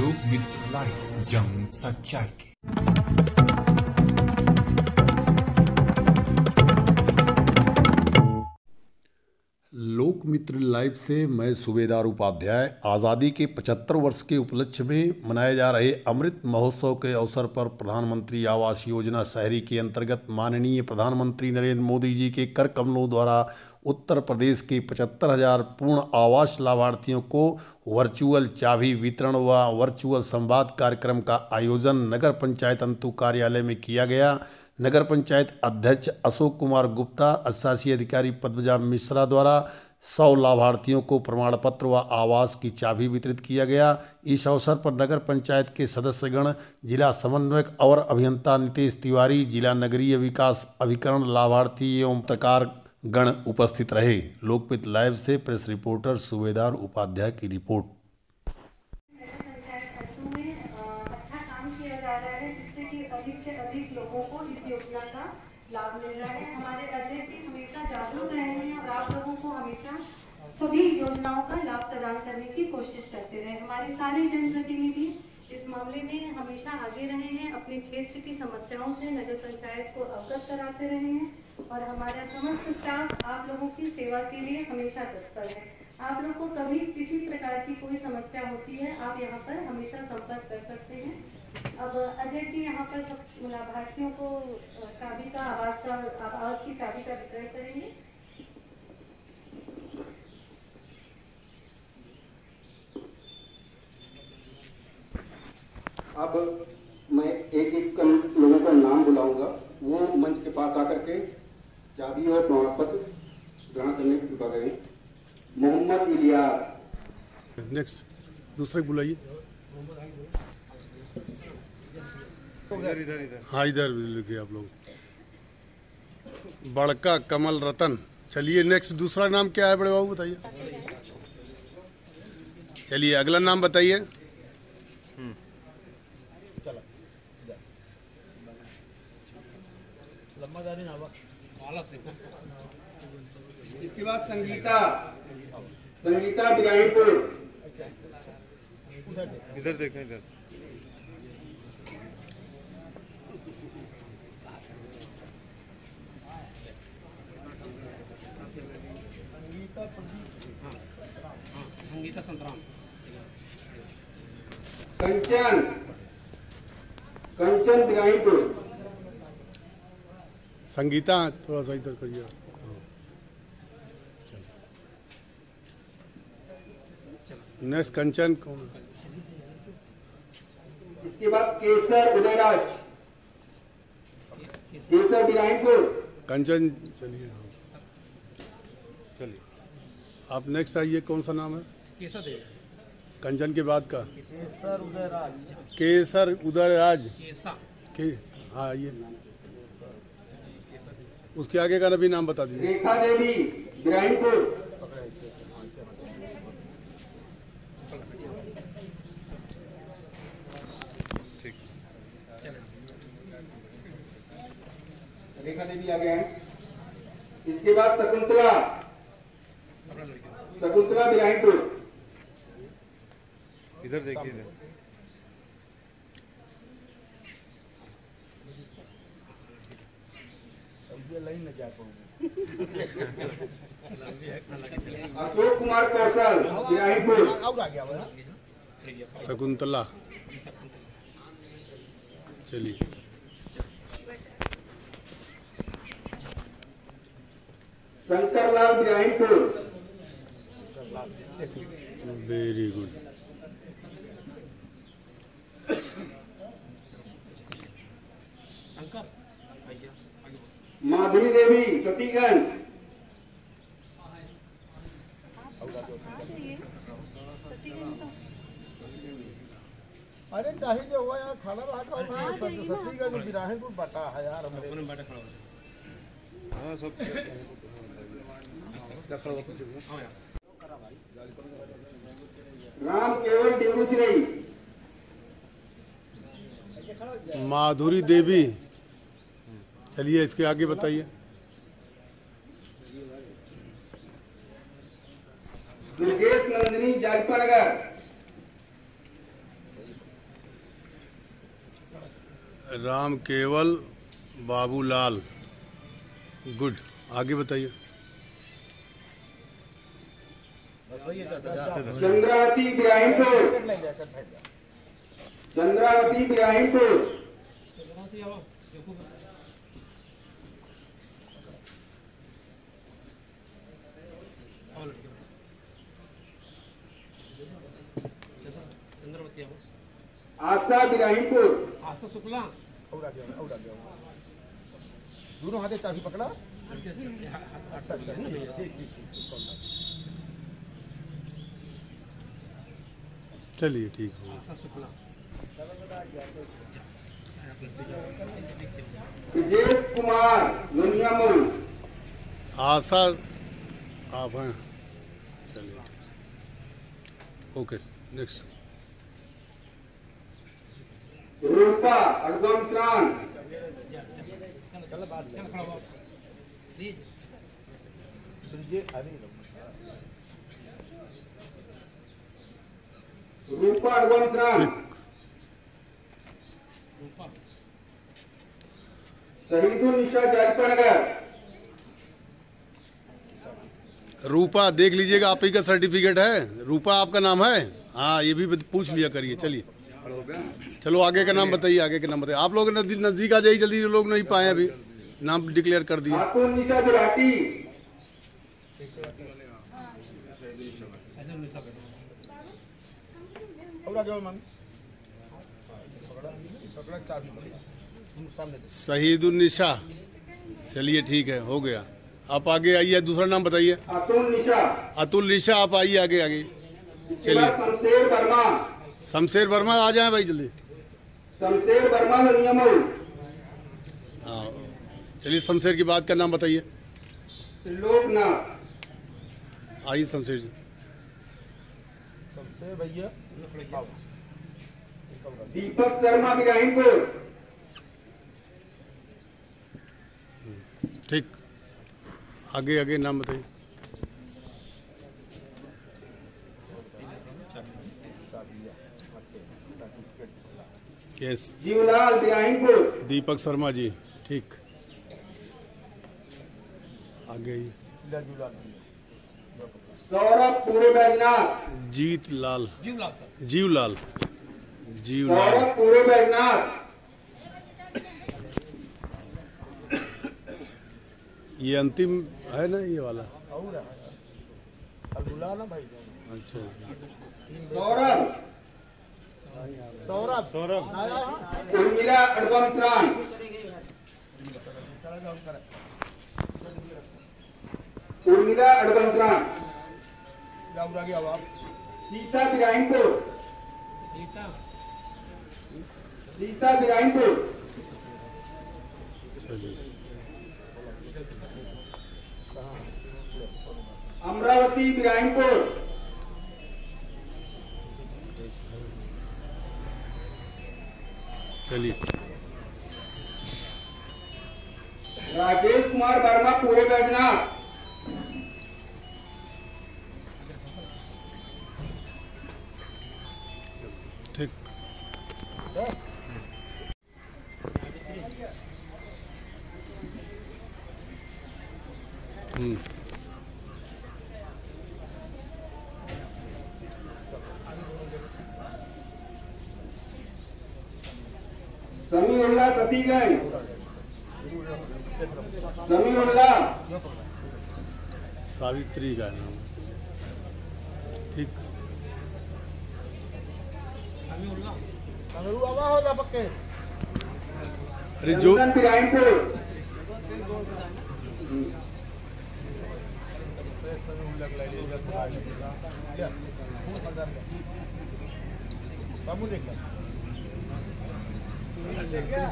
लोक मित्र लाइव, जंग सच्चाई की। लोक मित्र लाइव से मैं सूबेदार उपाध्याय। आज़ादी के 75 वर्ष के उपलक्ष्य में मनाए जा रहे अमृत महोत्सव के अवसर पर प्रधानमंत्री आवास योजना शहरी के अंतर्गत माननीय प्रधानमंत्री नरेंद्र मोदी जी के कर कमलों द्वारा उत्तर प्रदेश के 75,000 पूर्ण आवास लाभार्थियों को वर्चुअल चाबी वितरण व वर्चुअल संवाद कार्यक्रम का आयोजन नगर पंचायत अंतु कार्यालय में किया गया। नगर पंचायत अध्यक्ष अशोक कुमार गुप्ता, शासी अधिकारी पद्मजा मिश्रा द्वारा 100 लाभार्थियों को प्रमाण पत्र व आवास की चाबी वितरित किया गया। इस अवसर पर नगर पंचायत के सदस्यगण, जिला समन्वयक और अभियंता नितेश तिवारी, जिला नगरीय विकास अभिकरण, लाभार्थी एवं पत्रकार गण उपस्थित रहे। लोकमित्र लाइव से प्रेस रिपोर्टर सूबेदार उपाध्याय की रिपोर्ट। अधिक से अधिक लोगों को इस योजना का लाभ मिल रहा है। हमारे अध्यक्ष जी हमेशा जागरूक रहे हैं और आप लोगों को हमेशा सभी योजनाओं का लाभ प्रदान करने की कोशिश करते रहे। हमारे सारे जनप्रतिनिधि इस मामले में हमेशा आगे रहे हैं, अपने क्षेत्र की समस्याओं से नगर पंचायत को अवगत कराते रहे हैं और हमारा समस्त स्टाफ आप लोगों की सेवा के लिए हमेशा तत्पर है। आप लोग को कभी किसी प्रकार की कोई समस्या होती है, आप यहाँ पर हमेशा संपर्क कर सकते हैं। अब अध्यक्ष जी यहाँ पर सब लाभार्थियों को चाबी का आवास की चाबी का वितरण करेंगे। अब मैं एक एक लोगों का नाम बुलाऊंगा, वो मंच के पास आकर के चाबी और प्रमाण पत्र ग्रहण करने की कृपा करें। मोहम्मद इलियास। नेक्स्ट दूसरे बुलाइए। इधर हाँ, इधर लिखिए आप लोग। बड़का कमल रतन। चलिए नेक्स्ट दूसरा नाम क्या है बड़े बाबू, बताइए। चलिए अगला नाम बताइए। इसके बाद संगीता बिराहीपुर। इधर देखें, इधर। संगीता संतराम। कंचन बिराहीपुर। संगीता थोड़ा सा इधर करिए। नेक्स्ट कंचन कौन? इसके बाद केसर उदयराज। केसर बिराहीपुर। कंचन चलिए। आप नेक्स्ट आइए। कौन सा नाम है? कंचन के बाद का केसर उदयराज। हाँ आइए। उसके आगे का भी नाम बता दीजिए। रेखा देवी बिराहीपुर। रेखा देवी आ गए हैं। इसके बाद शकुंतला बिराहीपुर। इधर देखिए, इधर। अशोक कुमार कौशल बिराहीपुर। शकुंतला। चलिए। शंकरलाल बिराहीपुर। Very good. माधुरी देवी सतीगंज। अरे चाहिए जो हुआ यार, खाना सतीगंज बिराहीपुर बटा है यार हमारे। हाँ सब राम केवल डेमुचरई। माधुरी देवी। चलिए इसके आगे बताइए। दुर्गेश नंदिनी जायपा नगर। राम केवल बाबूलाल, गुड। आगे बताइए। चंद्रावती इब्राहिमपुर, चंद्रावती इब्राहिमपुर, चंद्रवती आशा इब्राहिमपुर, आशा शुक्ला और आ गया दोनों हाथे चाबी पकड़ा। अच्छा अच्छा चलिए ठीक हो। आशा शुक्ला विजेश कुमार लोनियामऊ, आशा आप हैं, चलिए ठीक। Okay next. रूपा अड़गम मिश्रान, रूपा अड़गम मिश्रान, शहीदुल निशा जायफनगर, रूपा देख लीजिएगा, आप ही का सर्टिफिकेट है। रूपा आपका नाम है? हाँ, ये भी पूछ लिया करिए। चलिए चलो आगे का नाम बताइए, आगे का नाम बताइए। आप लोग नजदीक आ जाइए जल्दी, जो लोग नहीं पाए अभी नाम डिक्लेयर कर दिए। खातून निशा जुराटी, और आ गया मन पकड़ा चाबी सामने दे। शहीदुन्निशा, चलिए ठीक है, हो गया। आप आगे आइए, दूसरा नाम बताइए। अतुल निशा, अतुल निशा, आप आइए आगे आगे। इसके बाद शमशेर वर्मा, शमशेर वर्मा आ जाए भाई जल्दी। शमशेर वर्मा लोनियामऊ, हाँ चलिए, शमशेर की बात का नाम बताइए। त्रिलोकनाथ, आइए शमशेर जी। सबसे भैया दीपक शर्मा इब्राहिमपुर, ठीक, आगे आगे नाम बताइए। यस, जीवलाल इब्राहिमपुर, दीपक शर्मा जी, ठीक। आगे आइए। सौरभ पूरे बैजनाथ, जीत लाल, जीवला सर जीवलाल, जीवलाल, सौरभ पूरे बैजनाथ, ये अंतिम है ना ये वाला? और अब्दुल्ला ना भाई। अच्छा सौरभ, सौरभ सौरभ आया हाँ उर्मिला अड़गम मिश्रान, उर्मिला अड़गम मिश्रान, जाऊँ आ गया अब आप। सीता इब्राहिमपुर, सीता इब्राहिमपुर, चलिए, अमरावती इब्राहिमपुर, चलिए, राजेश कुमार वर्मा पूरे बैजनाथ, ठीक। समीउल्लाह सतीगंज, समीउल्लाह, सावित्री का नाम, ठीक। अगर आवा होगा पक्के। अरे जो चंदन इब्राहिमपुर, बाबू देख लो।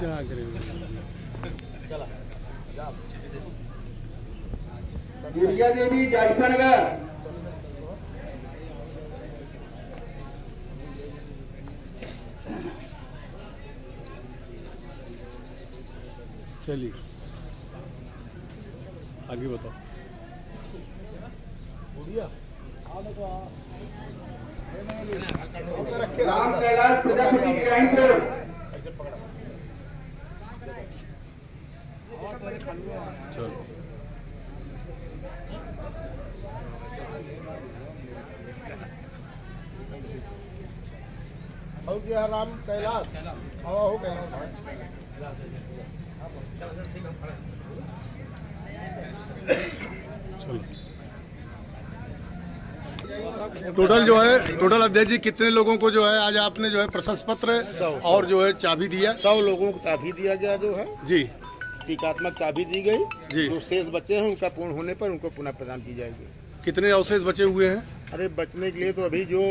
जहाँ करेंगे। चला जा। गुड़िया देवी जायफनगर, चलिए आगे बताओ। गुड़िया राम कैलाश प्रजापति इब्राहिमपुर, चलो हो गया राम कैलाश हो कैलाश टोटल अध्यक्ष जी कितने लोगों को जो है आज आपने जो है प्रशस्ति पत्र और जो है चाबी दिया? 100 लोगों को चाबी दिया गया जो है जी, टीकात्मक चाबी दी गई जी। जो शेष बचे हैं उनका पूर्ण होने पर उनको पुनः प्रदान की जाएगी। कितने अवशेष बचे हुए हैं? अरे बचने के लिए तो अभी जो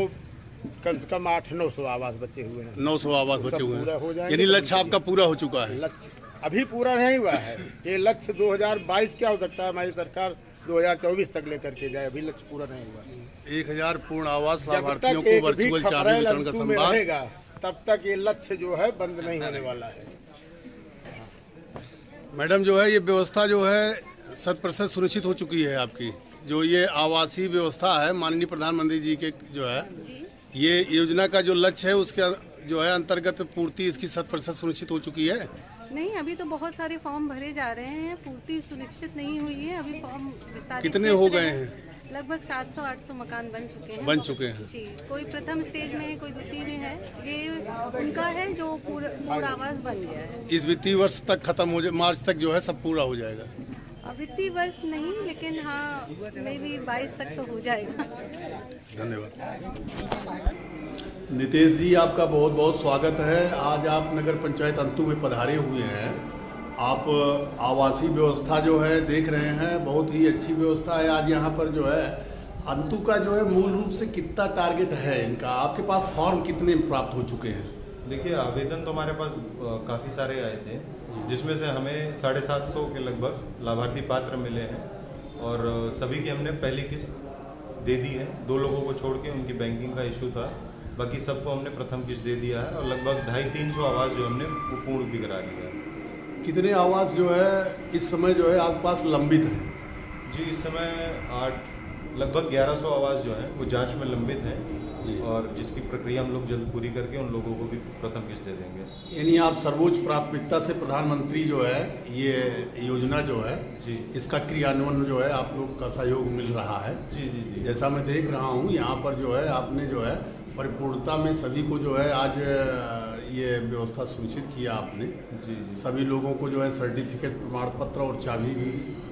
कम से कम 800-900 आवास बचे हुए हैं। 900 आवास बचे हुए पूरा हो हैं, जाएंगे यानी तो लक्ष्य आपका पूरा हो चुका है। लक्ष्य अभी पूरा नहीं हुआ है। ये लक्ष्य 2022 क्या हो सकता है, हमारी सरकार 2024 तक लेकर के जाए, अभी लक्ष्य पूरा नहीं हुआ। 1000 पूर्ण आवास जब लाभार्थियों तक को एक भी वर्चुअल चाबी खपरेल वितरण का अंतु में संवाद। रहेगा तब तक ये लक्ष्य जो है बंद नहीं होने वाला है। मैडम जो है ये व्यवस्था जो है 100% सुनिश्चित हो चुकी है आपकी, जो ये आवासीय व्यवस्था है माननीय प्रधानमंत्री जी के जो है ये योजना का जो लक्ष्य है उसके जो है अंतर्गत पूर्ति इसकी 100% सुनिश्चित हो चुकी है। नहीं, अभी तो बहुत सारे फॉर्म भरे जा रहे हैं, पूर्ति सुनिश्चित नहीं हुई है। अभी फॉर्म विस्तारित कितने हो गए हैं? लगभग 700-800 मकान बन चुके हैं। जी, कोई प्रथम स्टेज में है, कोई द्वितीय में है। ये उनका है जो पूर्ण आवास बन गया है। इस वित्तीय वर्ष तक खत्म हो जाए, मार्च तक जो है सब पूरा हो जाएगा। वित्तीय वर्ष नहीं, लेकिन हाँ मे भी 22 तक तो हो जाएगा। धन्यवाद। नितेश जी आपका बहुत बहुत स्वागत है। आज आप नगर पंचायत अंतु में पधारे हुए हैं। आप आवासीय व्यवस्था जो है देख रहे हैं, बहुत ही अच्छी व्यवस्था है। आज यहाँ पर जो है अंतु का जो है मूल रूप से कितना टारगेट है इनका, आपके पास फॉर्म कितने प्राप्त हो चुके हैं? देखिए, आवेदन तो हमारे पास काफ़ी सारे आए थे, जिसमें से हमें 750 के लगभग लाभार्थी पात्र मिले हैं और सभी की हमने पहली किस्त दे दी है। 2 लोगों को छोड़ के उनकी बैंकिंग का इशू था, बाकी सबको हमने प्रथम किस्त दे दिया है और लगभग 250-300 आवास जो हमने वो पूर्ण भी करा लिया है। कितने आवास जो है इस समय जो है आपके पास लंबित हैं? जी, इस समय लगभग 1100 आवास जो हैं वो जांच में लंबित हैं और जिसकी प्रक्रिया हम लोग जल्द पूरी करके उन लोगों को भी प्रथम किस्त दे देंगे। यानी आप सर्वोच्च प्राथमिकता से प्रधानमंत्री जो है ये योजना जो है जी, इसका क्रियान्वयन जो है आप लोग का सहयोग मिल रहा है। जी जी जी। जैसा मैं देख रहा हूँ यहाँ पर जो है आपने जो है परिपूर्णता में सभी को जो है आज ये व्यवस्था सुनिश्चित किया आपने। जी जी। सभी लोगों को जो है सर्टिफिकेट, प्रमाण पत्र और चाबी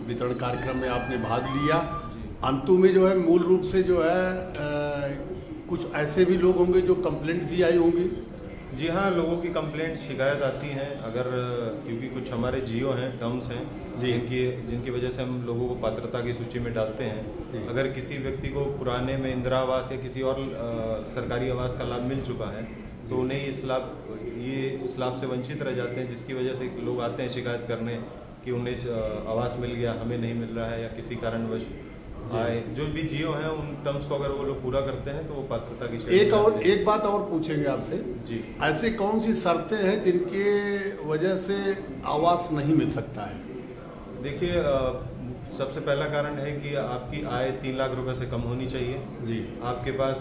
वितरण कार्यक्रम में आपने भाग लिया। अंतु में जो है मूल रूप से जो है कुछ ऐसे भी लोग होंगे जो कंप्लेंट दी आई होंगी। जी हाँ, लोगों की कंप्लेंट शिकायत आती हैं, अगर क्योंकि कुछ हमारे जियो हैं, टर्म्स हैं जिनकी वजह से हम लोगों को पात्रता की सूची में डालते हैं। अगर किसी व्यक्ति को पुराने में इंदिरा आवास या किसी और सरकारी आवास का लाभ मिल चुका है तो उन्हें इस लाभ से वंचित रह जाते हैं, जिसकी वजह से लोग आते हैं शिकायत करने कि उन्हें आवास मिल गया, हमें नहीं मिल रहा है या किसी कारणवश आए। जो भी जियो हैं उन टर्म्स को अगर वो लोग पूरा करते हैं तो वो पात्रता की श्रेणी। एक बात और पूछेंगे आपसे जी, ऐसे कौन सी शर्तें हैं जिनके वजह से आवास नहीं मिल सकता है? देखिए, सबसे पहला कारण है कि आपकी आय 3 लाख रुपए से कम होनी चाहिए जी। आपके पास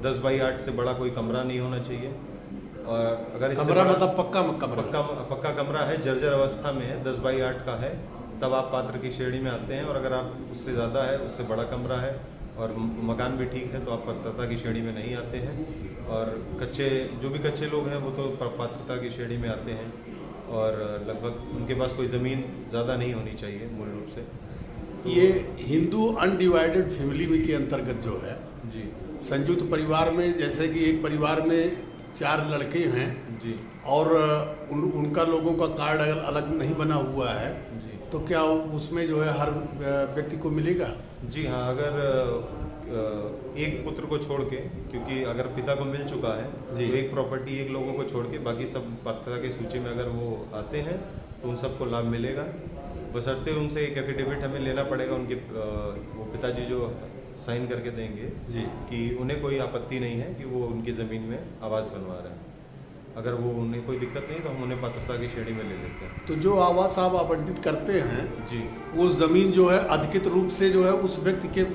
10x8 से बड़ा कोई कमरा नहीं होना चाहिए और अगर कमरा मतलब पक्का कमरा है, जर्जर अवस्था में है, 10x8 का है, तब आप पात्र की श्रेणी में आते हैं। और अगर आप उससे ज़्यादा है, उससे बड़ा कमरा है और मकान भी ठीक है तो आप पात्रता की श्रेणी में नहीं आते हैं। और जो भी कच्चे लोग हैं वो तो पात्रता की श्रेणी में आते हैं और लगभग उनके पास कोई ज़मीन ज़्यादा नहीं होनी चाहिए मूल रूप से। तो ये हिंदू अनडिवाइडेड फैमिली में के अंतर्गत जो है जी, संयुक्त परिवार में, जैसे कि एक परिवार में 4 लड़के हैं जी और उनका लोगों का कार्ड अलग नहीं बना हुआ है जी, तो क्या उसमें जो है हर व्यक्ति को मिलेगा? जी हाँ, अगर एक पुत्र को छोड़ के, क्योंकि अगर पिता को मिल चुका है तो एक प्रॉपर्टी एक लोगों को छोड़ के बाकी सब पात्रता की सूची में अगर वो आते हैं तो उन सबको लाभ मिलेगा। बशर्ते उनसे एक एफिडेविट हमें लेना पड़ेगा, उनके वो पिताजी जो साइन करके देंगे जी कि उन्हें कोई आपत्ति नहीं है कि वो उनकी ज़मीन में आवास बनवा रहे हैं। अगर वो उन्हें कोई दिक्कत नहीं तो हम उन्हें पात्रता की श्रेणी में ले लेते हैं। तो जो आवास आप आवंटित करते हैं जी, वो ज़मीन जो है अधिकृत रूप से जो है उस व्यक्ति के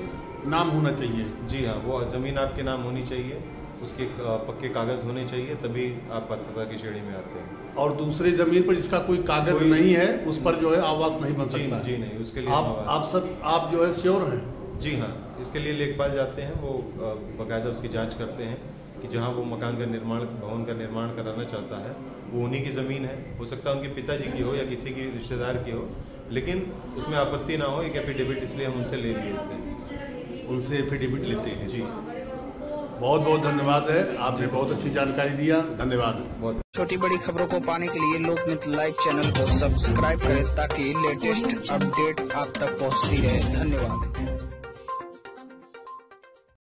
नाम होना चाहिए? जी हाँ, वो ज़मीन आपके नाम होनी चाहिए, उसके पक्के कागज होने चाहिए, तभी आप पात्रता की श्रेणी में आते हैं। और दूसरी जमीन पर जिसका कोई कागज नहीं है उस पर जो है आवास नहीं बन सकता? जी नहीं, उसके लिए आप जो है श्योर हैं? जी हाँ, इसके लिए लेखपाल जाते हैं, वो बाकायदा उसकी जांच करते हैं कि जहाँ वो मकान का निर्माण, भवन का निर्माण कराना चाहता है वो उन्हीं की ज़मीन है। हो सकता है उनके पिताजी की हो या किसी की रिश्तेदार की हो, लेकिन उसमें आपत्ति ना हो एक एफिडेविट, इसलिए हम उनसे ले लेते हैं। उनसे एफिडेविट लेते हैं? जी। बहुत बहुत धन्यवाद है, आपने बहुत अच्छी जानकारी दिया, धन्यवाद। बहुत छोटी बड़ी खबरों को पाने के लिए लोकमित्र लाइव चैनल को सब्सक्राइब करें ताकि लेटेस्ट अपडेट आप तक पहुंचती रहे। धन्यवाद।